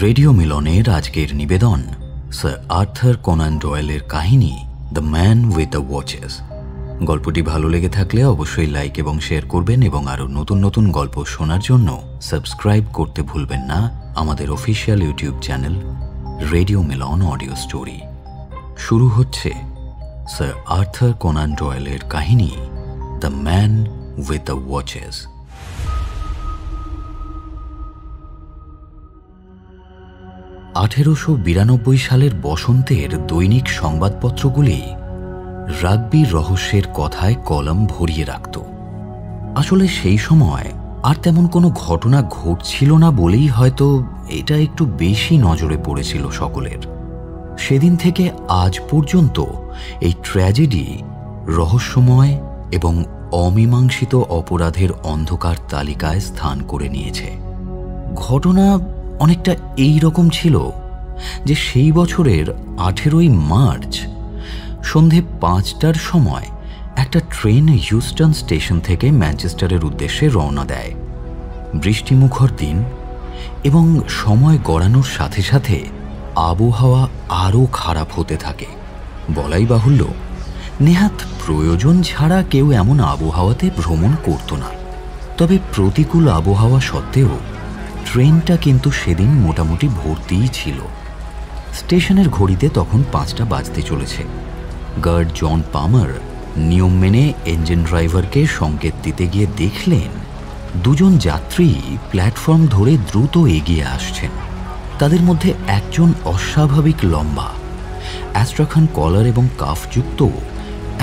Radio মিলনের আজকের নিবেদন স্যার আর্থার কোনান ডয়েলের কাহিনী the man with the watches. গল্পটি ভালো লেগে থাকলে অবশ্যই লাইক এবং শেয়ার করবেন এবং আরও নতুন নতুন গল্প শোনার জন্য সাবস্ক্রাইব করতে ভুলবেন না আমাদের official YouTube channel radio Milan audio story. শুরু হচ্ছে স্যার আর্থার কোনান ডয়েলের কাহিনী the man with the watches. 1892 সালের বসন্তের দৈনিক সংবাদপত্রগুলি রাগবি রহস্যের কথায় কলাম ভরিয়ে রাখত। আসলে সেই সময় আর তেমন কোনো ঘটনা ঘটছিল না বলেই হয়তো এটা একটু বেশি নজরে পড়েছিল সকলের। সেদিন থেকে আজ পর্যন্ত এই ট্র্যাজেডি রহস্যময় এবং অমীমাংসিত অপরাধের অন্ধকার তালিকায় স্থান করে নিয়েছে। ঘটনা অনেকটা এই রকম ছিল যে সেই বছরের 18ই মার্চ সন্ধে 5টার সময় একটা ট্রেন হিউস্টন স্টেশন থেকে ম্যানচেস্টারের উদ্দেশ্যে রওনা দেয়। বৃষ্টিমুখর দিন এবং সময় গড়ানোর সাথে সাথে আবহাওয়া আরও খারাপ হতে থাকে। বলাই বাহুল্য, নেহাত প্রয়োজন ছাড়া কেউ এমন আবহাওয়াতে ভ্রমণ করত না। তবে প্রতিকূল আবহাওয়া সত্ত্বেও ট্রেনটা কিন্তু সেদিন মোটামুটি ভর্তিই ছিল। স্টেশনের ঘড়িতে তখন 5টা বাজতে চলেছে। গার্ড জন পামার নিয়ম মেনে ইঞ্জিন ড্রাইভারকে সংকেত দিতে গিয়ে দেখলেন দুজন যাত্রী প্ল্যাটফর্ম ধরে দ্রুত এগিয়ে আসছেন। তাদের মধ্যে একজন অস্বাভাবিক লম্বা, অ্যাস্ট্রাখান কলার এবং কাফযুক্ত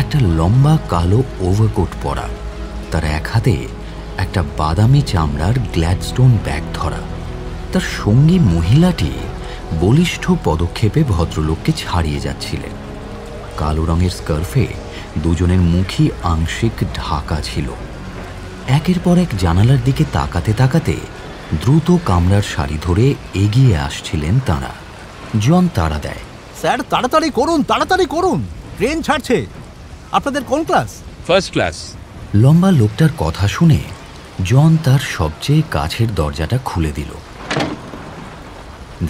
একটা লম্বা কালো ওভারকোট পরা। তার এক হাতে একটা বাদামি চামড়ার গ্ল্যাডস্টোন ব্যাগ ধরা। তার সঙ্গী মহিলাটি বলিষ্ঠ পদক্ষেপে ভদ্রলোককে ছাড়িয়ে যাচ্ছিলেন। কালো রঙের স্কার্ফে দুজনের মুখই আংশিক ঢাকা ছিল। একের পর এক জানালার দিকে তাকাতে তাকাতে দ্রুত কামরার সারি ধরে এগিয়ে আসছিলেন তাঁরা। জন তাড়া দেয়, স্যার তাড়াতাড়ি করুন, তাড়াতাড়ি করুন, ট্রেন ছাড়ছে। আপনাদের কোন ক্লাস? First class. লম্বা লোকটার কথা শুনে জন তার সবচেয়ে কাছের দরজাটা খুলে দিল।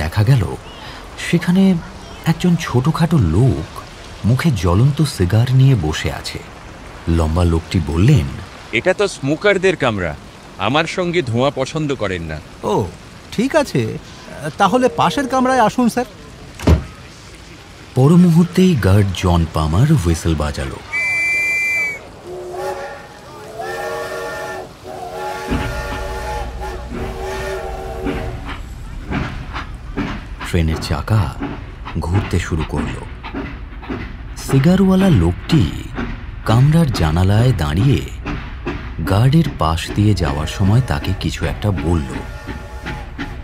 দেখা গেল সেখানে একজন ছোটখাটো লোক মুখে জ্বলন্ত সিগার নিয়ে বসে আছে। লম্বা লোকটি বললেন, এটা তো স্মোকারদের কামরা, আমার সঙ্গে ধোঁয়া পছন্দ করেন না। ও ঠিক আছে, তাহলে পাশের কামরায় আসুন স্যার। পর মুহূর্তেই গার্ড জন পামার হুইসেল বাজালো। ট্রেনের চাকা ঘুরতে শুরু করল। সিগারওয়ালা লোকটি কামরার জানালায় দাঁড়িয়ে গার্ডের পাশ দিয়ে যাওয়ার সময় তাকে কিছু একটা বলল,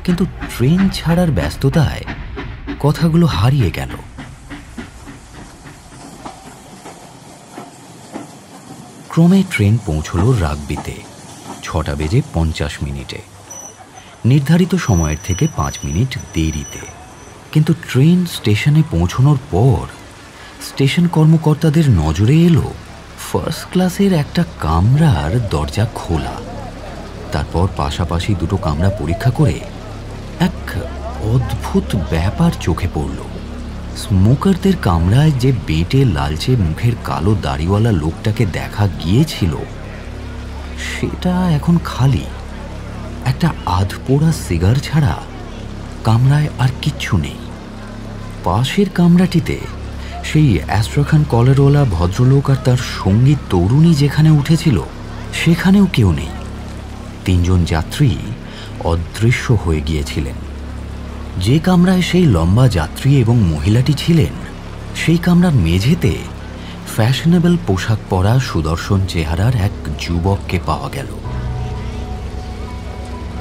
কিন্তু ট্রেন ছাড়ার ব্যস্ততায় কথাগুলো হারিয়ে গেল। ক্রমে ট্রেন পৌঁছল রাগবিতে 6:50 নির্ধারিত সময়ের থেকে 5 মিনিট দেরিতে। কিন্তু ট্রেন স্টেশনে পৌঁছানোর পর স্টেশন কর্মকর্তাদের নজরে এলো ফার্স্ট ক্লাসের একটা কামরার দরজা খোলা। তারপর পাশাপাশি দুটো কামরা পরীক্ষা করে এক অদ্ভুত ব্যাপার চোখে পড়ল। স্মোকারদের কামরায় যে বেঁটে লালচে মুখের কালো দাড়িওয়ালা লোকটাকে দেখা গিয়েছিল সেটা এখন খালি। একটা আধপোড়া সিগার ছাড়া কামরায় আর কিচ্ছু নেই। পাশের কামরাটিতে সেই অ্যাস্ট্রাখান কলারওয়ালা ভদ্রলোক আর তার সঙ্গী তরুণী যেখানে উঠেছিল সেখানেও কেউ নেই। 3 জন যাত্রী অদৃশ্য হয়ে গিয়েছিলেন। যে কামরায় সেই লম্বা যাত্রী এবং মহিলাটি ছিলেন সেই কামরার মেঝেতে ফ্যাশনেবল পোশাক পরা সুদর্শন চেহারার এক যুবককে পাওয়া গেল।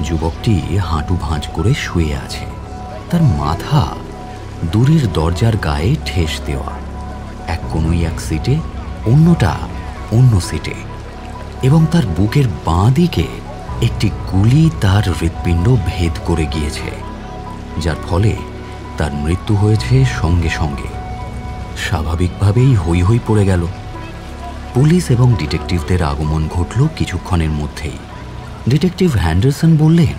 যুবকটি হাঁটু ভাঁজ করে শুয়ে আছে। তার মাথা দূরের দরজার গায়ে ঠেস দেওয়া, এক কোনোই এক সিটে, অন্যটা অন্য সিটে, এবং তার বুকের বাঁ দিকে একটি গুলি তার হৃৎপিণ্ড ভেদ করে গিয়েছে, যার ফলে তার মৃত্যু হয়েছে সঙ্গে সঙ্গে। স্বাভাবিকভাবেই হৈ হৈ পড়ে গেল। পুলিশ এবং ডিটেকটিভদের আগমন ঘটল কিছুক্ষণের মধ্যেই। ডিটেকটিভ হ্যান্ডারসন বললেন,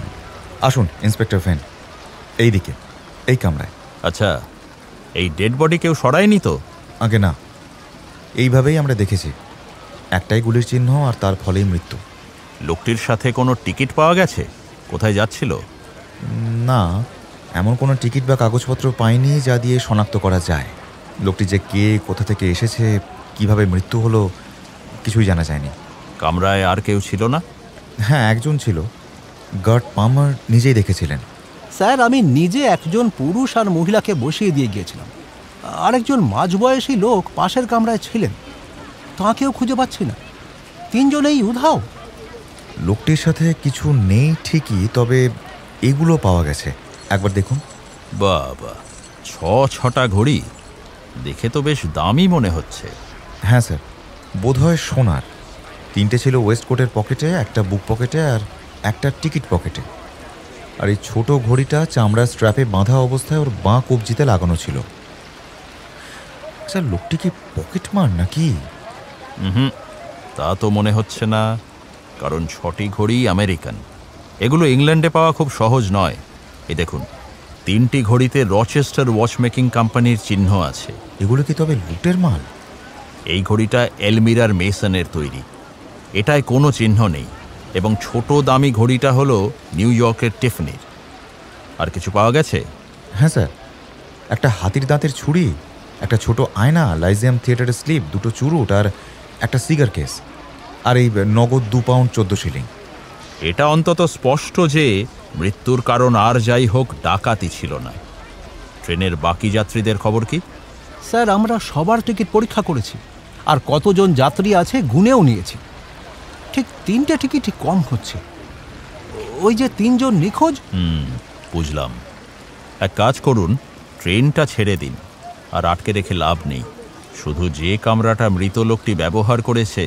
আসুন ইন্সপেক্টর ভেন, এইদিকে, এই কামরায়। আচ্ছা, এই ডেড বডি কেউ সরায়নি তো? আগে না, এইভাবেই আমরা দেখেছি, একটাই গুলির চিহ্ন আর তার ফলেই মৃত্যু। লোকটির সাথে কোনো টিকিট পাওয়া গেছে? কোথায় যাচ্ছিল? না, এমন কোনো টিকিট বা কাগজপত্র পাইনি যা দিয়ে শনাক্ত করা যায়। লোকটি যে কে, কোথা থেকে এসেছে, কিভাবে মৃত্যু হলো, কিছুই জানা যায়নি। কামরায় আর কেউ ছিল না? হ্যাঁ, একজন ছিল, গার্ড পামার নিজেই দেখেছিলেন। স্যার, আমি নিজে একজন পুরুষ আর মহিলাকে বসিয়ে দিয়ে গিয়েছিলাম। আরেকজন মাঝবয়সী লোক পাশের কামরায় ছিলেন, তাঁকেও খুঁজে পাচ্ছি না। তিনজনেই উধাও। লোকটির সাথে কিছু নেই ঠিকই, তবে এগুলো পাওয়া গেছে, একবার দেখুন। বাবা, 6টা ঘড়ি, দেখে তো বেশ দামি মনে হচ্ছে। হ্যাঁ স্যার, বোধহয় সোনার। 3টে ছিল ওয়েস্টকোটের পকেটে, একটা বুক পকেটে আর একটা টিকিট পকেটে। আর এই ছোট ঘড়িটা চামড়ার স্ট্র্যাপে বাঁধা অবস্থায় ওর বাঁ কবজিতে লাগানো ছিল। স্যার, লোকটি কি পকেট মার নাকি? হুম, তা তো মনে হচ্ছে না, কারণ 6টি ঘড়ি আমেরিকান। এগুলো ইংল্যান্ডে পাওয়া খুব সহজ নয়। এই দেখুন, 3টি ঘড়িতে রচেস্টার ওয়াচমেকিং কোম্পানির চিহ্ন আছে। এগুলো কি তবে লুটের মাল? এই ঘড়িটা এলমিরার মেসনের তৈরি, এটায় কোনো চিহ্ন নেই। এবং ছোট দামি ঘড়িটা হলো নিউ ইয়র্কের টিফনির। আর কিছু পাওয়া গেছে? হ্যাঁ স্যার, একটা হাতির দাঁতের ছুরি, একটা ছোট আয়না, লাইজিয়াম থিয়েটারের স্লিপ, 2টো চুরুট আর একটা সিগার কেস, আর এই নগদ 2 পাউন্ড 14 শিলিং। এটা অন্তত স্পষ্ট যে মৃত্যুর কারণ আর যাই হোক, ডাকাতি ছিল না। ট্রেনের বাকি যাত্রীদের খবর কি? স্যার, আমরা সবার টিকিট পরীক্ষা করেছি, আর কতজন যাত্রী আছে গুনেও নিয়েছি। ঠিক 3টে টিকিটই কম হচ্ছে। ওই যে 3জন নিখোঁজ। বুঝলাম। এক কাজ করুন, ট্রেনটা ছেড়ে দিন, আর আটকে রেখে লাভ নেই। শুধু যে কামরাটা মৃত লোকটি ব্যবহার করেছে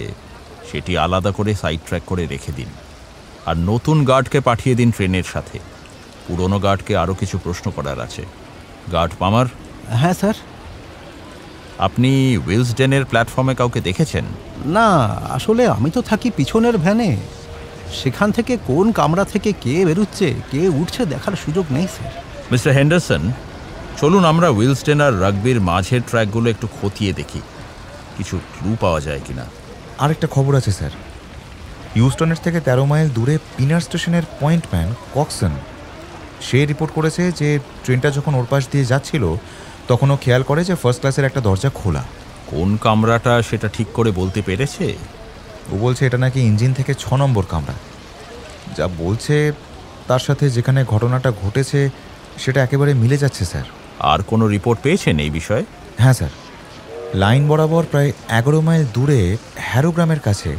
সেটি আলাদা করে সাইড ট্র্যাক করে রেখে দিন। আর নতুন গার্ডকে পাঠিয়ে দিন ট্রেনের সাথে। পুরনো গার্ডকে আরও কিছু প্রশ্ন করার আছে। Guard Palmer. হ্যাঁ স্যার। আপনি উইলসডেনের প্ল্যাটফর্মে কাউকে দেখেছেন? না, আসলে আমি তো থাকি পিছনের ভ্যানে। সেখান থেকে কোন কামরা থেকে কে বেরোচ্ছে, কে উঠছে দেখার সুযোগ নেই স্যার। মিস্টার হেন্ডারসন, চলুন আমরা উইলসডেন আর রাগবির মাঝের ট্র্যাকগুলো একটু খতিয়ে দেখি, কিছু ক্লু পাওয়া যায় কিনা। আরেকটা খবর আছে স্যার, হিউস্টনের থেকে 13 মাইল দূরে পিনার স্টেশনের পয়েন্টম্যান কক্সন, সে রিপোর্ট করেছে যে ট্রেনটা যখন ওর পাশ দিয়ে যাচ্ছিল তখনও খেয়াল করে যে ফার্স্ট ক্লাসের একটা দরজা খোলা। কোন কামরাটা সেটা ঠিক করে বলতে পেরেছে? ও বলছে এটা নাকি ইঞ্জিন থেকে 6 নম্বর কামরা। যা বলছে তার সাথে যেখানে ঘটনাটা ঘটেছে সেটা একেবারে মিলে যাচ্ছে স্যার। আর কোনো রিপোর্ট পেয়েছেন এই বিষয়ে? হ্যাঁ স্যার, লাইন বরাবর প্রায় 11 মাইল দূরে হ্যারো গ্রামের কাছে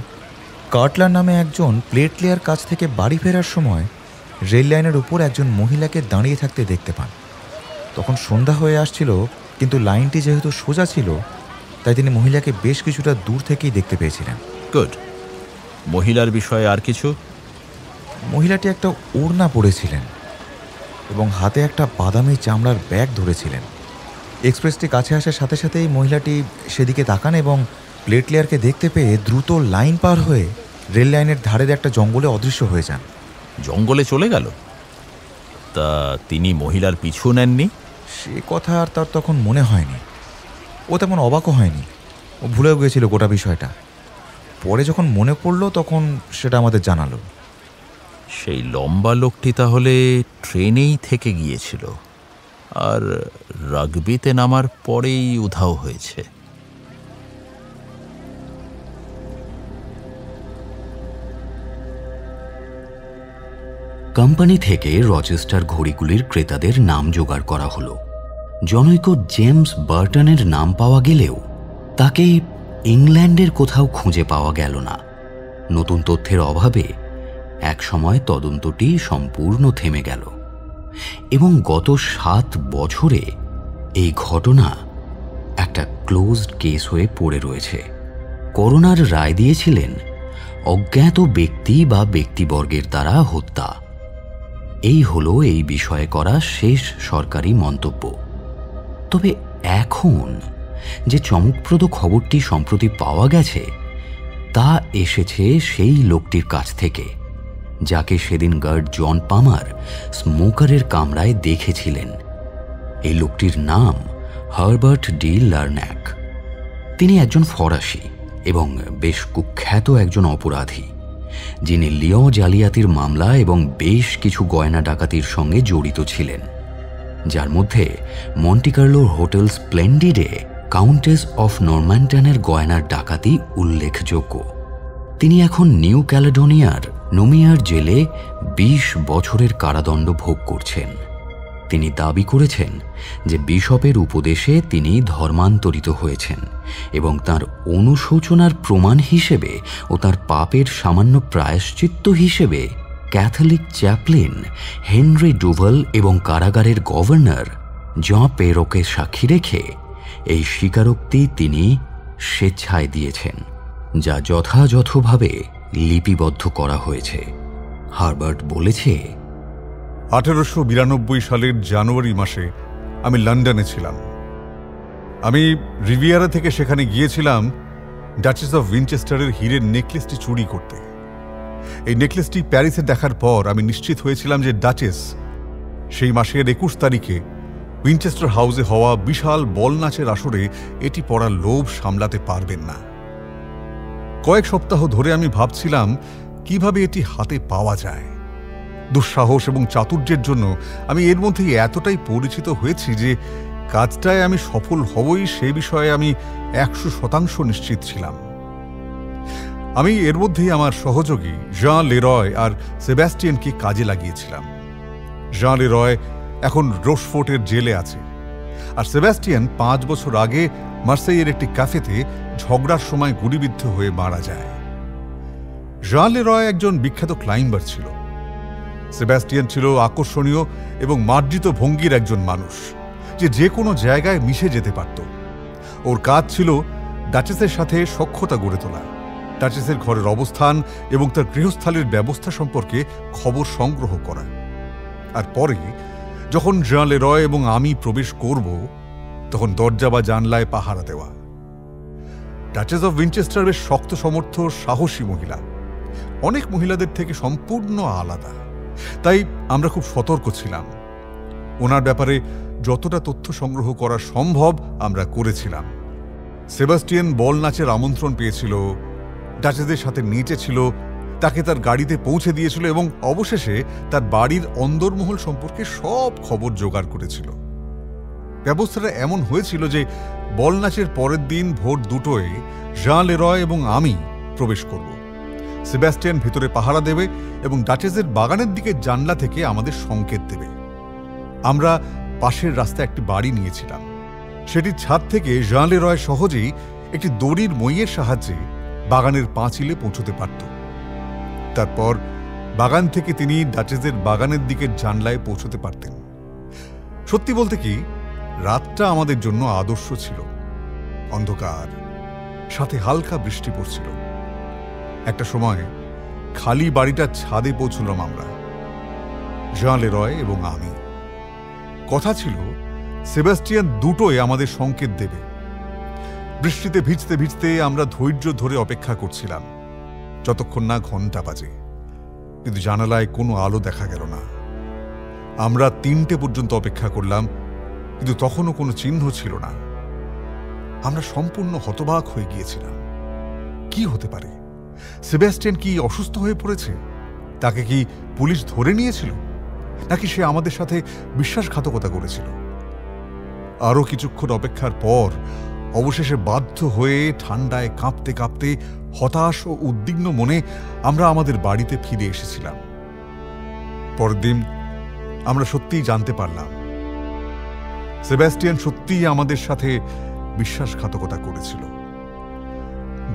কার্টলার নামে একজন প্লেট লেয়ার কাছ থেকে বাড়ি ফেরার সময় রেল লাইনের উপর একজন মহিলাকে দাঁড়িয়ে থাকতে দেখতে পান। তখন সন্ধ্যা হয়ে আসছিল, কিন্তু লাইনটি যেহেতু সোজা ছিল তাই তিনি মহিলাকে বেশ কিছুটা দূর থেকেই দেখতে পেয়েছিলেন। গুড। মহিলার বিষয়ে আর কিছু? মহিলাটি একটা ওড়না পরেছিলেন এবং হাতে একটা বাদামি চামড়ার ব্যাগ ধরেছিলেন। এক্সপ্রেসটি কাছে আসার সাথে সাথেই মহিলাটি সেদিকে তাকান এবং প্লেট লেয়ারকে দেখতে পেয়ে দ্রুত লাইন পার হয়ে রেল লাইনের ধারের একটা জঙ্গলে অদৃশ্য হয়ে যান। জঙ্গলে চলে গেল? তা তিনি মহিলার পিছু নেননি? সে কথা আর তার তখন মনে হয়নি। ও তেমন অবাকও হয়নি, ও ভুলেও গিয়েছিল গোটা বিষয়টা। পরে যখন মনে পড়ল তখন সেটা আমাদের জানালো। সেই লম্বা লোকটি তাহলে ট্রেনেই থেকে গিয়েছিল আর রাগবিতে নামার পরেই উধাও হয়েছে। কোম্পানি থেকে রচেস্টার ঘড়িগুলির ক্রেতাদের নাম জোগাড় করা হলো। জনৈক জেমস বার্টনের নাম পাওয়া গেলেও তাকে ইংল্যান্ডের কোথাও খুঁজে পাওয়া গেল না। নতুন তথ্যের অভাবে একসময় তদন্তটি সম্পূর্ণ থেমে গেল এবং গত 7 বছরে এই ঘটনা একটা ক্লোজড কেস হয়ে পড়ে রয়েছে। করোনার রায় দিয়েছিলেন অজ্ঞাত ব্যক্তি বা ব্যক্তিবর্গের দ্বারা হত্যা। এই হলো এই বিষয়ে করা শেষ সরকারি মন্তব্য। তবে এখন যে চমকপ্রদ খবরটি সম্প্রতি পাওয়া গেছে তা এসেছে সেই লোকটির কাছ থেকে, যাকে সেদিন গার্ড জন পামার স্মোকারের কামরায় দেখেছিলেন। এই লোকটির নাম হারবার্ট ডি লার্ন্যাক। তিনি একজন ফরাসি এবং বেশ কুখ্যাত একজন অপরাধী, যিনি লিও জালিয়াতির মামলা এবং বেশ কিছু গয়না ডাকাতির সঙ্গে জড়িত ছিলেন, যার মধ্যে মন্টিকার্লোর হোটেল স্প্লেন্ডিডে কাউন্টেস অফ নরম্যান্টনের গয়নার ডাকাতি উল্লেখযোগ্য। তিনি এখন নিউ ক্যালেডোনিয়ার নোমিয়ার জেলে 20 বছরের কারাদণ্ড ভোগ করছেন। তিনি দাবি করেছেন যে বিশপের উপদেশে তিনি ধর্মান্তরিত হয়েছেন এবং তার অনুশোচনার প্রমাণ হিসেবে ও তার পাপের সামান্য প্রায়শ্চিত্ত হিসেবে ক্যাথলিক চ্যাপলিন হেনরি ডুভাল এবং কারাগারের গভর্নর জঁ পেরোকে সাক্ষী রেখে এই স্বীকারোক্তি তিনি স্বেচ্ছায় দিয়েছেন, যা যথাযথভাবে লিপিবদ্ধ করা হয়েছে। হারবার্ট বলেছে, 1892 সালের জানুয়ারি মাসে আমি লন্ডনে ছিলাম। আমি রিভিয়ারা থেকে সেখানে গিয়েছিলাম ডাচেস অফ উইনচেস্টারের হীরের নেকলেসটি চুরি করতে। এই নেকলেসটি প্যারিসে দেখার পর আমি নিশ্চিত হয়েছিলাম যে ডাচেস সেই মাসের 21 তারিখে উইনচেস্টার হাউসে হওয়া বিশাল বল নাচের আসরে এটি পরার লোভ সামলাতে পারবেন না। কয়েক সপ্তাহ ধরে আমি ভাবছিলাম কিভাবে এটি হাতে পাওয়া যায়। দুঃসাহস এবং চাতুর্যের জন্য আমি এর মধ্যে এতটাই পরিচিত হয়েছি যে কাজটায় আমি সফল হবই সে বিষয়ে আমি 100% নিশ্চিত ছিলাম। আমি এর মধ্যেই আমার সহযোগী জাঁ লেরয় আর সেবাস্টিয়ানকে কাজে লাগিয়েছিলাম। জাঁ লেরয় এখন রোশফোর্টের জেলে আছে, আর সেবাস্টিয়ান 5 বছর আগে মার্সেইয়ের একটি ক্যাফেতে ঝগড়ার সময় গুলিবিদ্ধ হয়ে মারা যায়। জাঁ লেরয় একজন বিখ্যাত ক্লাইম্বার ছিল। সেবাস্টিয়ান ছিল আকর্ষণীয় এবং মার্জিত ভঙ্গির একজন মানুষ, যে কোনো জায়গায় মিশে যেতে পারত। ওর কাজ ছিল ডাচেসের সাথে সখ্যতা গড়ে তোলা, ডাচেসের ঘরের অবস্থান এবং তার গৃহস্থালির ব্যবস্থা সম্পর্কে খবর সংগ্রহ করা। আর পরে যখন জাঁ লেরয় এবং আমি প্রবেশ করব, তখন দরজা বা জানলায় পাহারা দেওয়া। ডাচেস অফ উইনচেস্টার বেশ শক্ত সমর্থ সাহসী মহিলা, অনেক মহিলাদের থেকে সম্পূর্ণ আলাদা। তাই আমরা খুব সতর্ক ছিলাম। ওনার ব্যাপারে যতটা তথ্য সংগ্রহ করা সম্ভব আমরা করেছিলাম। সেবাস্টিয়ান বল নাচের আমন্ত্রণ পেয়েছিল, ডাচেসদের সাথে নিচে ছিল, তাকে তার গাড়িতে পৌঁছে দিয়েছিল এবং অবশেষে তার বাড়ির অন্দরমহল সম্পর্কে সব খবর জোগাড় করেছিল। ব্যবস্থাটা এমন হয়েছিল যে বল নাচের পরের দিন ভোর 2টোয় জাঁ লেরয় এবং আমি প্রবেশ করব। সেবাস্টিয়ান ভেতরে পাহারা দেবে এবং ডাচেসের বাগানের দিকে জানলা থেকে আমাদের সংকেত দেবে। আমরা পাশের রাস্তায় একটি বাড়ি নিয়েছিলাম। সেটির ছাদ থেকে জাঁ লেরয় সহজেই একটি দড়ির মইয়ের সাহায্যে বাগানের পাঁচিলে পৌঁছতে পারত। তারপর বাগান থেকে তিনি ডাচেসের বাগানের দিকে জানলায় পৌঁছতে পারতেন। সত্যি বলতে কি, রাতটা আমাদের জন্য আদর্শ ছিল। অন্ধকার, সাথে হালকা বৃষ্টি পড়ছিল। একটা সময় খালি বাড়িটার ছাদে পৌঁছলাম আমরা, জাঁ লেরয় এবং আমি। কথা ছিল সেবাস্টিয়ান 2টোয় আমাদের সংকেত দেবে। বৃষ্টিতে ভিজতে ভিজতে আমরা ধৈর্য ধরে অপেক্ষা করছিলাম যতক্ষণ না ঘন্টা বাজে, কিন্তু জানালায় কোনো আলো দেখা গেল না। আমরা 3টে পর্যন্ত অপেক্ষা করলাম, কিন্তু তখনও কোনো চিহ্ন ছিল না। আমরা সম্পূর্ণ হতবাক হয়ে গিয়েছিলাম। কি হতে পারে? সেবাস্টিয়ান কি অসুস্থ হয়ে পড়েছে? তাকে কি পুলিশ ধরে নিয়েছিল, নাকি সে আমাদের সাথে বিশ্বাসঘাতকতা করেছিল? আরও কিছুক্ষণ অপেক্ষার পর অবশেষে বাধ্য হয়ে ঠান্ডায় কাঁপতে কাঁপতে হতাশ ও উদ্বিগ্ন মনে আমরা আমাদের বাড়িতে ফিরে এসেছিলাম। পরের দিন আমরা সত্যিই জানতে পারলাম সেবাস্টিয়ান সত্যিই আমাদের সাথে বিশ্বাসঘাতকতা করেছিল।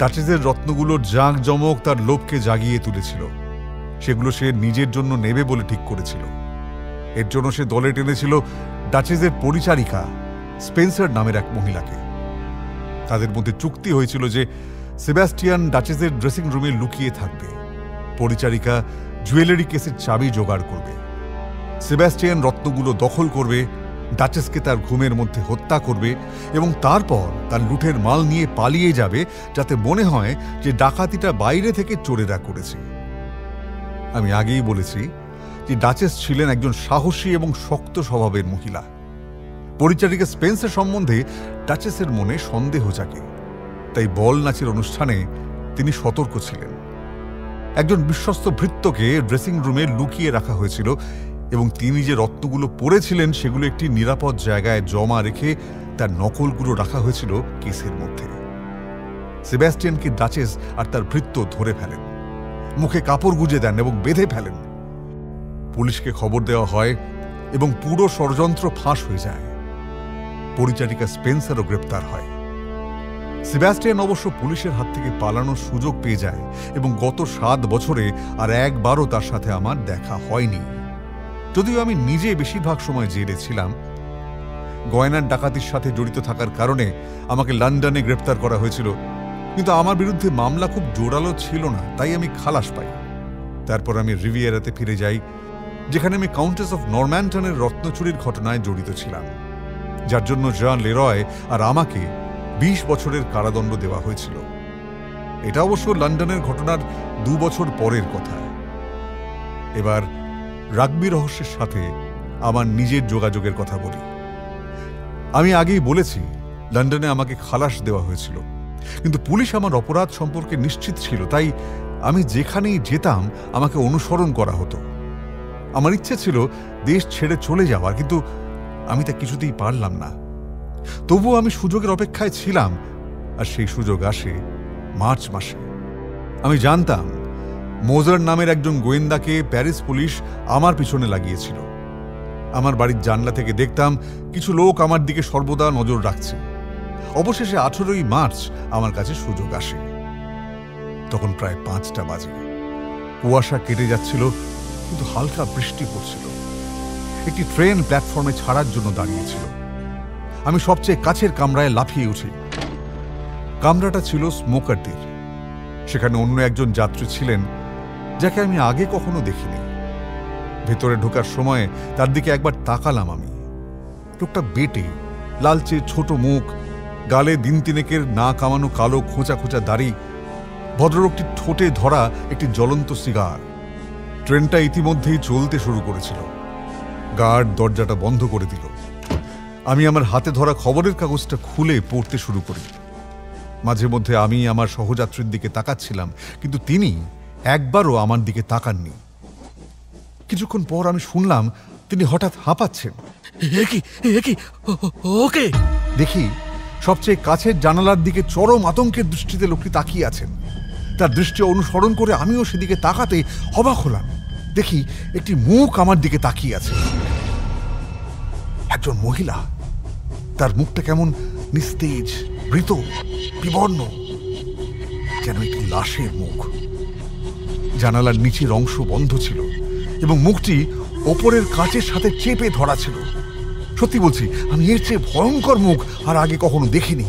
ডাচেসের রত্নগুলোর জাঁকজমক তার লোভকে জাগিয়ে তুলেছিল। সেগুলো সে নিজের জন্য নেবে বলে ঠিক করেছিল। এর জন্য সে দলে টেনেছিল ডাচেসের পরিচারিকা স্পেন্সার নামের এক মহিলাকে। তাদের মধ্যে চুক্তি হয়েছিল যে সেবাস্টিয়ান ডাচেসের ড্রেসিং রুমে লুকিয়ে থাকবে, পরিচারিকা জুয়েলারি কেসের চাবি জোগাড় করবে, সেবাস্টিয়ান রত্নগুলো দখল করবে, ডাচেসকে তার ঘুমের মধ্যে হত্যা করবে এবং তারপর তার লুটের মাল নিয়ে পালিয়ে যাবে, যাতে মনে হয় যে ডাকাতিটা বাইরে থেকে চোরেরা করেছে। আমি আগেই বলেছি যে ডাচেস ছিলেন একজন সাহসী এবং শক্ত স্বভাবের মহিলা। পরিচারিকা স্পেন্সার সম্বন্ধে ডাচেসের মনে সন্দেহ জাগে, তাই বল নাচের অনুষ্ঠানে তিনি সতর্ক ছিলেন। একজন বিশ্বস্ত ভৃত্যকে ড্রেসিং রুমে লুকিয়ে রাখা হয়েছিল এবং তিনি যে রত্নগুলো পরেছিলেন সেগুলো একটি নিরাপদ জায়গায় জমা রেখে তার নকলগুলো রাখা হয়েছিল কেসের মধ্যে। সেবাস্টিয়ানকে ডাচেস আর তার ভৃত্য ধরে ফেলেন, মুখে কাপড় গুজে দেন এবং বেঁধে ফেলেন। পুলিশকে খবর দেওয়া হয় এবং পুরো ষড়যন্ত্র ফাঁস হয়ে যায়। পরিচারিকা স্পেন্সারও গ্রেপ্তার হয়। সেবাস্টিয়ান অবশ্য পুলিশের হাত থেকে পালানোর সুযোগ পেয়ে যায় এবং গত 7 বছরে আর একবারও তার সাথে আমার দেখা হয়নি। যদিও আমি নিজে বেশিরভাগ সময় জেলে ছিলাম। গয়নার ডাকাতির সাথে জড়িত থাকার কারণে আমাকে লন্ডনে গ্রেপ্তার করা হয়েছিল, কিন্তু আমার বিরুদ্ধে মামলা খুব জোরালো ছিল না, তাই আমি খালাস পাই। তারপর আমি রিভিয়েরাতে ফিরে যাই, যেখানে আমি কাউন্টেস অফ নরম্যানটনের রত্নচুরির ঘটনায় জড়িত ছিলাম, যার জন্য জন লেরয় আর আমাকে 20 বছরের কারাদণ্ড দেওয়া হয়েছিল। এটা অবশ্য লন্ডনের ঘটনার 2 বছর পরের কথা। এবার রাগবি রহস্যের সাথে আমার নিজের যোগাযোগের কথা বলি। আমি আগেই বলেছি লন্ডনে আমাকে খালাস দেওয়া হয়েছিল, কিন্তু পুলিশ আমার অপরাধ সম্পর্কে নিশ্চিত ছিল, তাই আমি যেখানেই যেতাম আমাকে অনুসরণ করা হতো। আমার ইচ্ছে ছিল দেশ ছেড়ে চলে যাওয়ার, কিন্তু আমি তা কিছুতেই পারলাম না। তবুও আমি সুযোগের অপেক্ষায় ছিলাম, আর সেই সুযোগ আসে মার্চ মাসে। আমি জানতাম মোজার নামের একজন গোয়েন্দাকে প্যারিস পুলিশ আমার পিছনে লাগিয়েছিল। আমার বাড়ির জানলা থেকে দেখতাম কিছু লোক আমার দিকে সর্বদা নজর রাখছে। অবশেষে 18ই মার্চ আমার কাছে সুযোগ আসে। তখন প্রায় 5টা বাজে। কুয়াশা কেটে যাচ্ছিল, কিন্তু হালকা বৃষ্টি পড়ছিল। একটি ট্রেন প্ল্যাটফর্মে ছাড়ার জন্য দাঁড়িয়েছিল। আমি সবচেয়ে কাছের কামরায় লাফিয়ে উঠি। কামরাটা ছিল স্মোকারদের। সেখানে অন্য একজন যাত্রী ছিলেন, যাকে আমি আগে কখনো দেখিনি। ভেতরে ঢোকার সময় তার দিকে একবার তাকালাম আমি। লোকটা বেটে, লালচে ছোট মুখ, গালে দিন-3 না কামানো কালো খোঁচা খোঁচা দাড়ি। ভদ্রলোকটির ঠোঁটে ধরা একটি জ্বলন্ত সিগার। ট্রেনটা ইতিমধ্যেই চলতে শুরু করেছিল। গার্ড দরজাটা বন্ধ করে দিল। আমি আমার হাতে ধরা খবরের কাগজটা খুলে পড়তে শুরু করি। মাঝে মধ্যে আমি আমার সহযাত্রীর দিকে তাকাচ্ছিলাম, কিন্তু তিনি একবারও আমার দিকে তাকাননি। কিছুক্ষণ পর আমি শুনলাম তিনি হঠাৎ হাঁপাচ্ছেন। ওকে দেখি সবচেয়ে কাছের জানালার দিকে চরম আতঙ্কের দৃষ্টিতে লোকটি তাকিয়ে আছেন। তার দৃষ্টি অনুসরণ করে আমিও সেদিকে তাকাতে অবাক হলাম। দেখি একটি মুখ আমার দিকে তাকিয়ে আছে। একজন মহিলা। তার মুখটা কেমন নিস্তেজ, মৃত, বিবর্ণ, যেন একটি লাশের মুখ। জানালার নিচের অংশ বন্ধ ছিল এবং মুখটি ওপরের কাচের সাথে চেপে ধরা ছিল। সত্যি বলছি, আমি এর চেয়ে ভয়ঙ্কর মুখ আর আগে কখনো দেখিনি।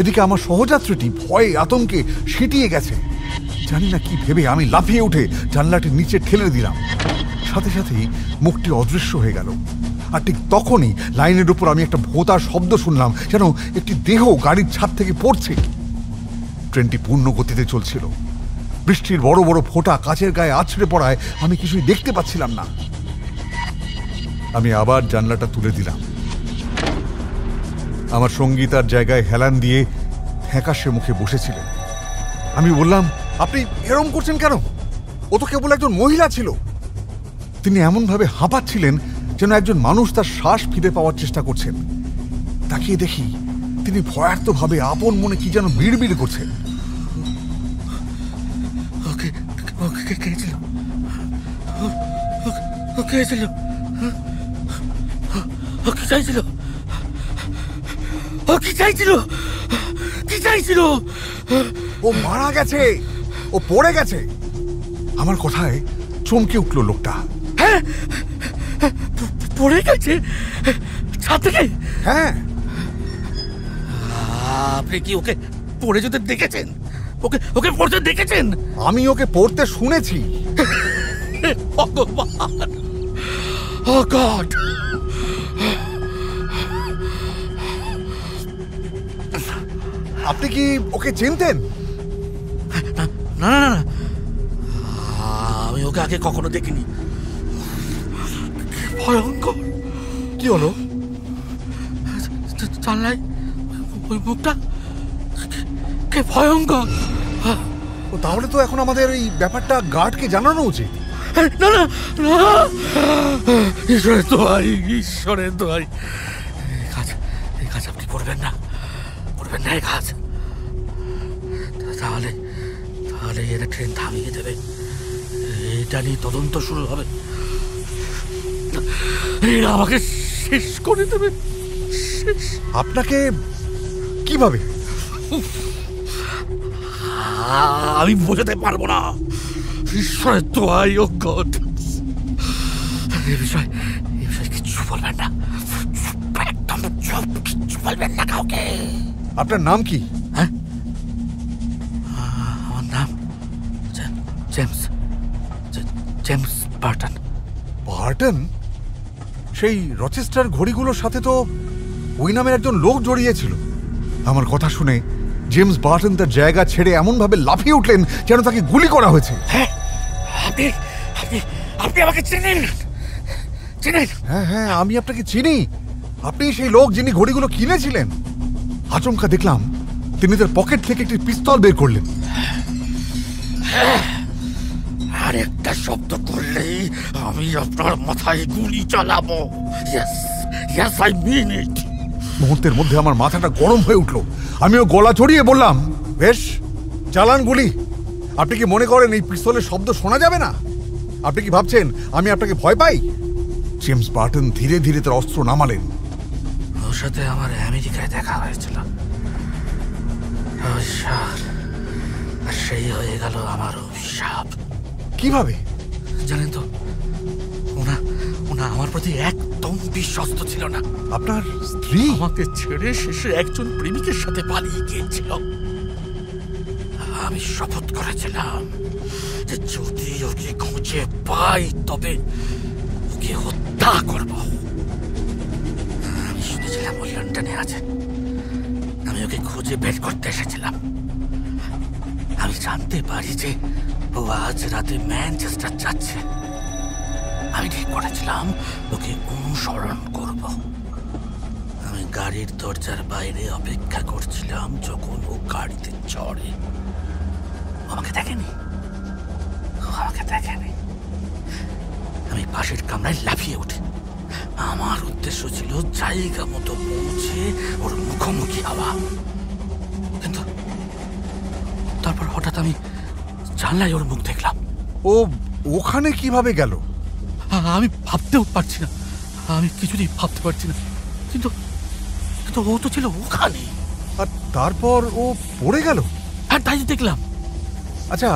এদিকে আমার সহযাত্রীটি ভয়ে আতঙ্কে সিটিয়ে গেছে। জানি না কি ভেবে আমি লাফিয়ে উঠে জানলাটির নিচে ঠেলে দিলাম। সাথে সাথেই মুখটি অদৃশ্য হয়ে গেল। আর ঠিক তখনই লাইনের উপর আমি একটা ভোঁতার শব্দ শুনলাম, যেন একটি দেহ গাড়ির ছাদ থেকে পড়ছে। ট্রেনটি পূর্ণ গতিতে চলছিল। বৃষ্টির বড় বড় ফোঁটা কাচের গায়ে আছড়ে পড়ায় আমি কিছুই দেখতে পাচ্ছিলাম না। আমি আবার জানলাটা তুলে দিলাম। আমার সঙ্গী তার জায়গায় হেলান দিয়ে ফ্যাকাশে মুখে বসেছিলেন। আমি বললাম, আপনি এরম করছেন কেন? ও তো কেবল একজন মহিলা ছিল। তিনি এমনভাবে হাঁপাচ্ছিলেন যেন একজন মানুষ তার শ্বাস ফিরে পাওয়ার চেষ্টা করছেন। তাকিয়ে দেখি তিনি ভয়ার্তভাবে আপন মনে কি যেন বিড়বিড় করছেন। ও মারা গেছে, ও পড়ে গেছে। আমার কথায় চমকে উঠল লোকটা। হ্যাঁ, পড়ে গেছে ছাদ থেকে? হ্যাঁ। আপনি কি ওকে পড়ে যেতে দেখেছেন? ওকে পড়তে দেখেছেন? আমি ওকে পড়তে শুনেছি। ভগবান! Oh God! আপনি কি ওকে চিনতেন? না, আমি ওকে আগে কখনো দেখিনি। ভয়ঙ্কর। কি হলো? জানলাই ওই মুখটা কে ভয়ঙ্কর। তাহলে তো এখন আমাদের এই ব্যাপারটা গার্ডকে জানানো উচিত। না না না, ঈশ্বরের দোহাই, ঈশ্বরের দোহাই, এই কাজ আপনি করবেন না, করবেন না এই কাজ। তাহলে তাহলে এরা ট্রেন থামিয়ে দেবে, এটা নিয়ে তদন্ত শুরু হবে, এরা আমাকে শেষ করে দেবে। আপনাকে কিভাবে? আমি বোঝাতে পারবো না, ঈশ্বরের দোহাই, ও গড। এই বিষয়ে কিচ্ছু বলবেন না, একদম চুপ, কিচ্ছু বলবেন না কাউকে। আপনার নাম কি? হ্যাঁ, আমার নাম জেমস, জেমস বার্টন। বার্টন? সেই রচেস্টার ঘড়িগুলোর সাথে তো ওই নামের একজন লোক জড়িয়েছিল। আমার কথা শুনে জেমস বার্টন তার জায়গা ছেড়ে এমনভাবে লাফিয়ে উঠলেন যেন তাকে গুলি করা হয়েছে। হ্যাঁ, আপনি আপনি আপনি আমাকে চেনেন? চেনেন? হ্যাঁ হ্যাঁ, আমি আপনাকে চিনি। আপনি সেই লোক যিনি ঘড়িগুলো কিনেছিলেন। আচমকা দেখলাম তিনি তার পকেট থেকে একটি পিস্তল বের করলেন। আর একটা শব্দ করলেই আমি আপনার মাথায় গুলি চালাবো। ইয়েস ইয়েস, আই মিন ইট। মুহূর্তের মধ্যে আমার মাথাটা গরম হয়ে উঠল। আমিও গলা চড়িয়ে বললাম, বেশ, চালান গুলি। আপনি কি মনে করেন এই পিস্তলের শব্দ শোনা যাবে না? আপনি কি ভাবছেন আমি আপনাকে ভয় পাই? জেমস বার্টন ধীরে ধীরে তার অস্ত্র নামালেন। ওর সাথে আমার আমেরিকায় দেখা হয়েছিল, আর সেই হয়ে গেল আমার অভিশাপ। কিভাবে জানেন তো, ওনা আমার প্রতি একদম বিশ্বস্ত ছিল না। আপনার স্ত্রী আমাকে ছেড়ে শেষে একজন প্রেমিকের সাথে পালিয়ে গিয়েছিল। আমি শপথ করেছিলাম যে যদি ওকে খুঁজে পাই তবে ওকে হত্যা করব। আমি শুনেছিলাম ও লন্ডনে আছে, আমি ওকে খুঁজে বের করতে এসেছিলাম। আমি জানতে পারি যে ও আজ রাতে ম্যানচেস্টার যাচ্ছে। আমি ঠিক করেছিলাম ওকে অনুসরণ করব। আমি গাড়ির দরজার বাইরে অপেক্ষা করছিলাম যখন ও গাড়িতে চড়ে। আমাকে দেখেনি, আমি পাশের কামরায় লাফিয়ে উঠি। আমার উদ্দেশ্য ছিল জায়গা মতো পৌঁছে ওর মুখোমুখি হওয়া। কিন্তু তারপর হঠাৎ আমি জানলায় ওর মুখ দেখলাম। ও ওখানে কিভাবে গেল? আমি ভাবতেও পারছি না, আমি কিছুতেই ভাবতে পারছি না। কিন্তু ও তো ছিল ওখানে। আর তারপর ও পড়ে গেল? হ্যাঁ, তাই দেখলাম। আচ্ছা,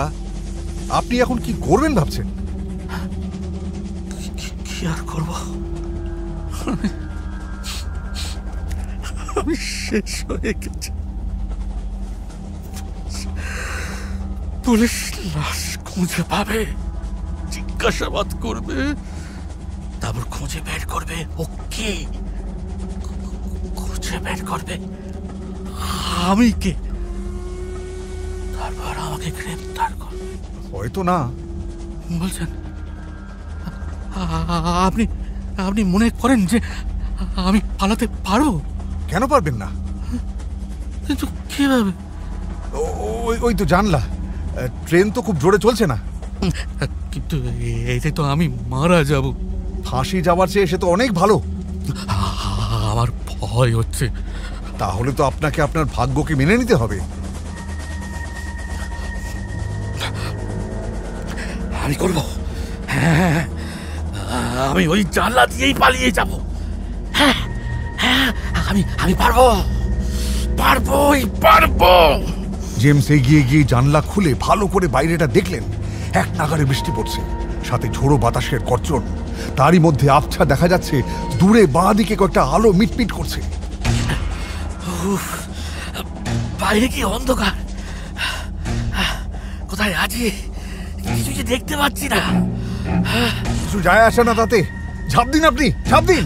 আপনি এখন কি করবেন ভাবছেন? কি আর করব, আমি শেষ হয়ে গেছি। পুলিশ লাশ খুঁজে পাবে, জিজ্ঞাসাবাদ করবে, তারপর খুঁজে বের করবে ও কে, খুঁজে বের করবে আমি কে, তারপর আমাকে গ্রেফতার করবে। হয়তো না। বলছেন আপনি আপনি মনে করেন যে আমি পালাতে পারবো? কেন পারবেন না? কিন্তু কিভাবে? ওই তো জানলা, ট্রেন তো খুব জোরে চলছে না। কিন্তু এতে তো আমি মারা যাব। ফাঁসি যাওয়ার চেয়ে সে তো অনেক ভালো। আমার ভয় হচ্ছে। তাহলে তো আপনাকে আপনার ভাগ্যকে মেনে নিতে হবে। আমি করব, হ্যাঁ, আমি ওই জানলা দিয়েই পালিয়ে যাব। হ্যাঁ হ্যাঁ, আমি পারবো, পারবো। জেমস এগিয়ে গিয়ে জানলা খুলে ভালো করে বাইরেটা দেখলেন। এক নাগাড়ে বৃষ্টি পড়ছে, সাথে ঝোড়ো বাতাসের গর্জন। তারই মধ্যে আবছা দেখা যাচ্ছে দূরে বাঁ দিকে কয়েকটা আলো মিটমিট করছে। বাইরে কি অন্ধকার, কোথায় আছি কিছু যে দেখতে পাচ্ছি না। কিছু যায় আসে না তাতে। ঝাঁপ দিন, আপনি ঝাঁপ দিন।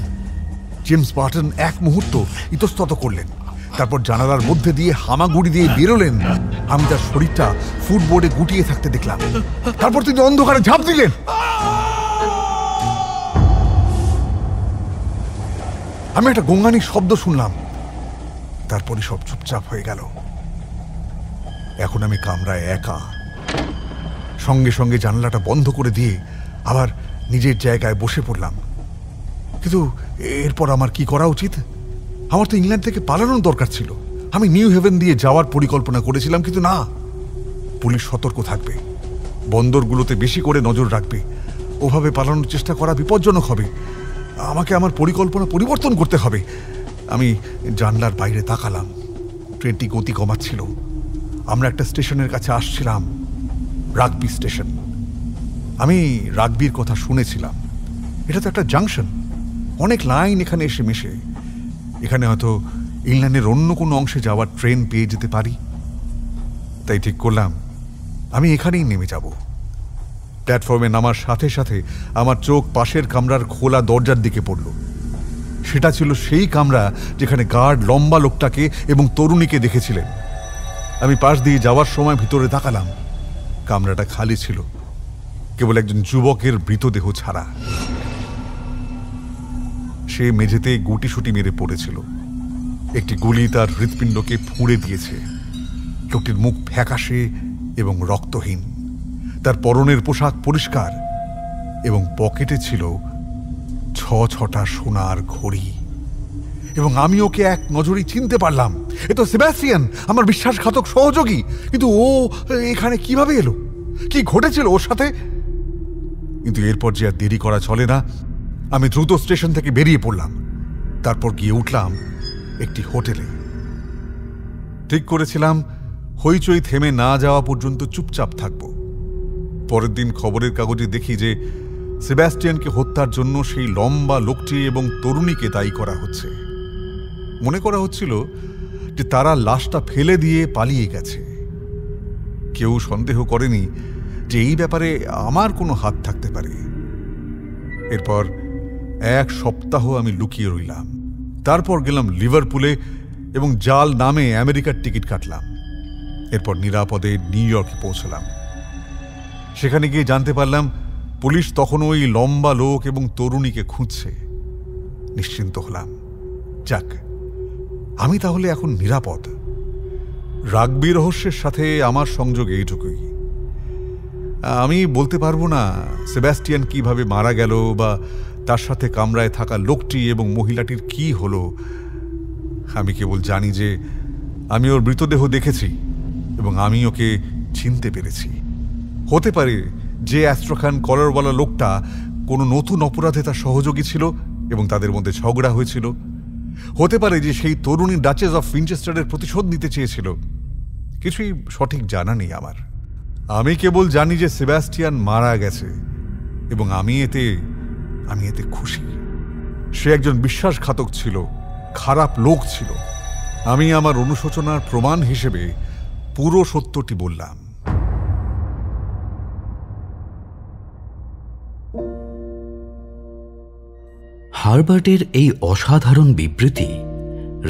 জেমস বার্টন এক মুহূর্ত ইতস্তত করলেন। তারপর জানালার মধ্যে দিয়ে হামাগুড়ি দিয়ে বেরোলেন। আমি তার শরীরটা ফুটবোর্ডে গুটিয়ে থাকতে দেখলাম। তারপর তিনি অন্ধকারে ঝাঁপ দিলেন। আমি একটা গঙ্গানির শব্দ শুনলাম, তারপরে সব চুপচাপ হয়ে গেল। এখন আমি কামরায় একা। সঙ্গে সঙ্গে জানলাটা বন্ধ করে দিয়ে আবার নিজের জায়গায় বসে পড়লাম। কিন্তু এরপর আমার কি করা উচিত? আমার তো ইংল্যান্ড থেকে পালানোর দরকার ছিল। আমি নিউ হেভেন দিয়ে যাওয়ার পরিকল্পনা করেছিলাম, কিন্তু না, পুলিশ সতর্ক থাকবে, বন্দরগুলোতে বেশি করে নজর রাখবে। ওভাবে পালানোর চেষ্টা করা বিপজ্জনক হবে। আমাকে আমার পরিকল্পনা পরিবর্তন করতে হবে। আমি জানলার বাইরে তাকালাম। ট্রেনটি গতি কমাচ্ছিল। আমরা একটা স্টেশনের কাছে আসছিলাম, রাগবি স্টেশন। আমি রাগবির কথা শুনেছিলাম। এটা তো একটা জাংশন, অনেক লাইন এখানে এসে মেশে। এখানে হয়তো ইংল্যান্ডের অন্য কোনো অংশে যাওয়ার ট্রেন পেয়ে যেতে পারি। তাই ঠিক করলাম আমি এখানেই নেমে যাব। প্ল্যাটফর্মে নামার সাথে সাথে আমার চোখ পাশের কামরার খোলা দরজার দিকে পড়ল। সেটা ছিল সেই কামরা যেখানে গার্ড লম্বা লোকটাকে এবং তরুণীকে দেখেছিলেন। আমি পাশ দিয়ে যাওয়ার সময় ভিতরে তাকালাম। কামরাটা খালি ছিল, কেবল একজন যুবকের মৃতদেহ ছাড়া। সে মেঝেতে গুটিসুটি মেরে পড়েছিল। একটি গুলি তার হৃৎপিণ্ডকে ফুঁড়ে দিয়েছে। লোকটির মুখ ফ্যাকাশে এবং রক্তহীন। তার পরনের পোশাক পরিষ্কার এবং পকেটে ছিল 6টা সোনার ঘড়ি। এবং আমি ওকে এক নজরেই চিনতে পারলাম। এ তো সেবাস্টিয়ান, আমার বিশ্বাসঘাতক সহযোগী। কিন্তু ও এখানে কিভাবে এলো? কি ঘটেছিল ওর সাথে? কিন্তু এরপর যে আর দেরি করা চলে না, আমি দ্রুত স্টেশন থেকে বেরিয়ে পড়লাম। তারপর গিয়ে উঠলাম একটি হোটেলে। ঠিক করেছিলাম হইচই থেমে না যাওয়া পর্যন্ত চুপচাপ থাকব। পরের দিন খবরের কাগজে দেখি যে সেবাস্টিয়ানকে হত্যার জন্য সেই লম্বা লোকটি এবং তরুণীকে দায়ী করা হচ্ছে। মনে করা হচ্ছিল যে তারা লাশটা ফেলে দিয়ে পালিয়ে গেছে। কেউ সন্দেহ করেনি যে এই ব্যাপারে আমার কোনো হাত থাকতে পারে। এরপর 1 সপ্তাহ আমি লুকিয়ে রইলাম। তারপর গেলাম লিভারপুলে এবং জাল নামে আমেরিকার টিকিট কাটলাম। এরপর নিরাপদে নিউ ইয়র্কে পৌঁছলাম। সেখানে গিয়ে জানতে পারলাম পুলিশ তখন ওই লম্বা লোক এবং তরুণীকে খুঁজছে। নিশ্চিন্ত হলাম, যাক, আমি তাহলে এখন নিরাপদ। রাগবি রহস্যের সাথে আমার সংযোগ এইটুকুই। আমি বলতে পারবো না সেবাস্টিয়ান কিভাবে মারা গেল বা তার সাথে কামরায় থাকা লোকটি এবং মহিলাটির কি হলো। আমি কেবল জানি যে আমি ওর মৃতদেহ দেখেছি এবং আমি ওকে চিনতে পেরেছি। হতে পারে যে অ্যাস্ট্রাখান কলারওয়ালা লোকটা কোনো নতুন অপরাধে তার সহযোগী ছিল এবং তাদের মধ্যে ঝগড়া হয়েছিল। হতে পারে যে সেই তরুণী ডাচেস অফ উইনচেস্টারের প্রতিশোধ নিতে চেয়েছিল। কিছুই সঠিক জানা নেই আমার। আমি কেবল জানি যে সেবাস্টিয়ান মারা গেছে এবং আমি এতে খুশি। সে একজন বিশ্বাসঘাতক ছিল, খারাপ লোক ছিল। আমি আমার অনুশোচনার প্রমাণ হিসেবে পুরো সত্যটি বললাম। হারবার্টের এই অসাধারণ বিবৃতি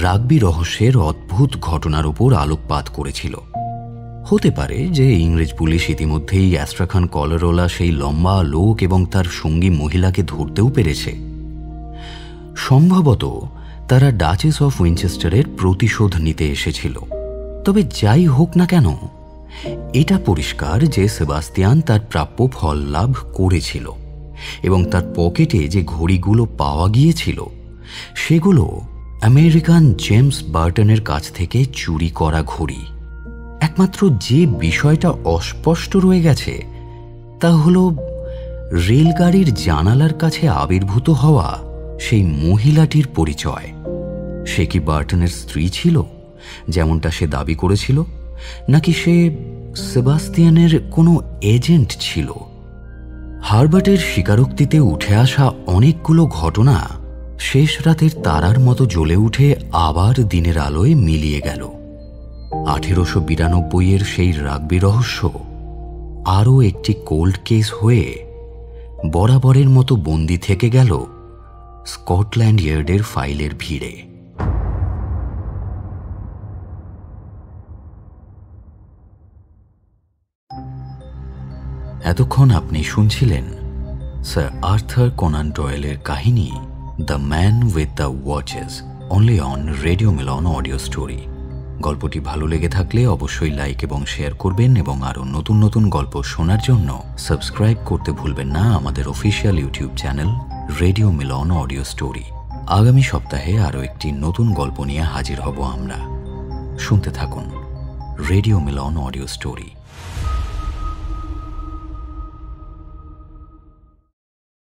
রাগবি রহস্যের অদ্ভুত ঘটনার উপর আলোকপাত করেছিল। হতে পারে যে ইংরেজ পুলিশ ইতিমধ্যেই অ্যাস্ট্রাখান কলারওয়ালা সেই লম্বা লোক এবং তার সঙ্গী মহিলাকে ধরতেও পেরেছে। সম্ভবত তারা ডাচেস অফ উইনচেস্টারের প্রতিশোধ নিতে এসেছিল। তবে যাই হোক না কেন, এটা পরিষ্কার যে সেবাস্টিয়ান তার প্রাপ্য ফল লাভ করেছিল এবং তার পকেটে যে ঘড়িগুলো পাওয়া গিয়েছিল সেগুলো আমেরিকান জেমস বার্টনের কাছ থেকে চুরি করা ঘড়ি। একমাত্র যে বিষয়টা অস্পষ্ট রয়ে গেছে তা হল রেলগাড়ির জানালার কাছে আবির্ভূত হওয়া সেই মহিলাটির পরিচয়। সে কি বার্টনের স্ত্রী ছিল যেমনটা সে দাবি করেছিল, নাকি সে সেবাস্টিয়ানের কোনো এজেন্ট ছিল? হারবার্টের স্বীকারোক্তিতে উঠে আসা অনেকগুলো ঘটনা শেষ রাতের তারার মতো জ্বলে উঠে আবার দিনের আলোয় মিলিয়ে গেল। 1892-এর সেই রাগবি রহস্য আরও একটি কোল্ড কেস হয়ে বরাবরের মতো বন্দি থেকে গেল স্কটল্যান্ড ইয়ার্ডের ফাইলের ভিড়ে। এতক্ষণ আপনি শুনছিলেন স্যার আর্থার কোনান ডয়েলের কাহিনী the man with the watches, only on radio Milan audio story. গল্পটি ভালো লেগে থাকলে অবশ্যই লাইক এবং শেয়ার করবেন, এবং আরও নতুন নতুন গল্প শোনার জন্য সাবস্ক্রাইব করতে ভুলবেন না আমাদের official YouTube channel radio Milan audio story. আগামী সপ্তাহে আরও একটি নতুন গল্প নিয়ে হাজির হব আমরা। শুনতে থাকুন রেডিও মিলন অডিও স্টোরি।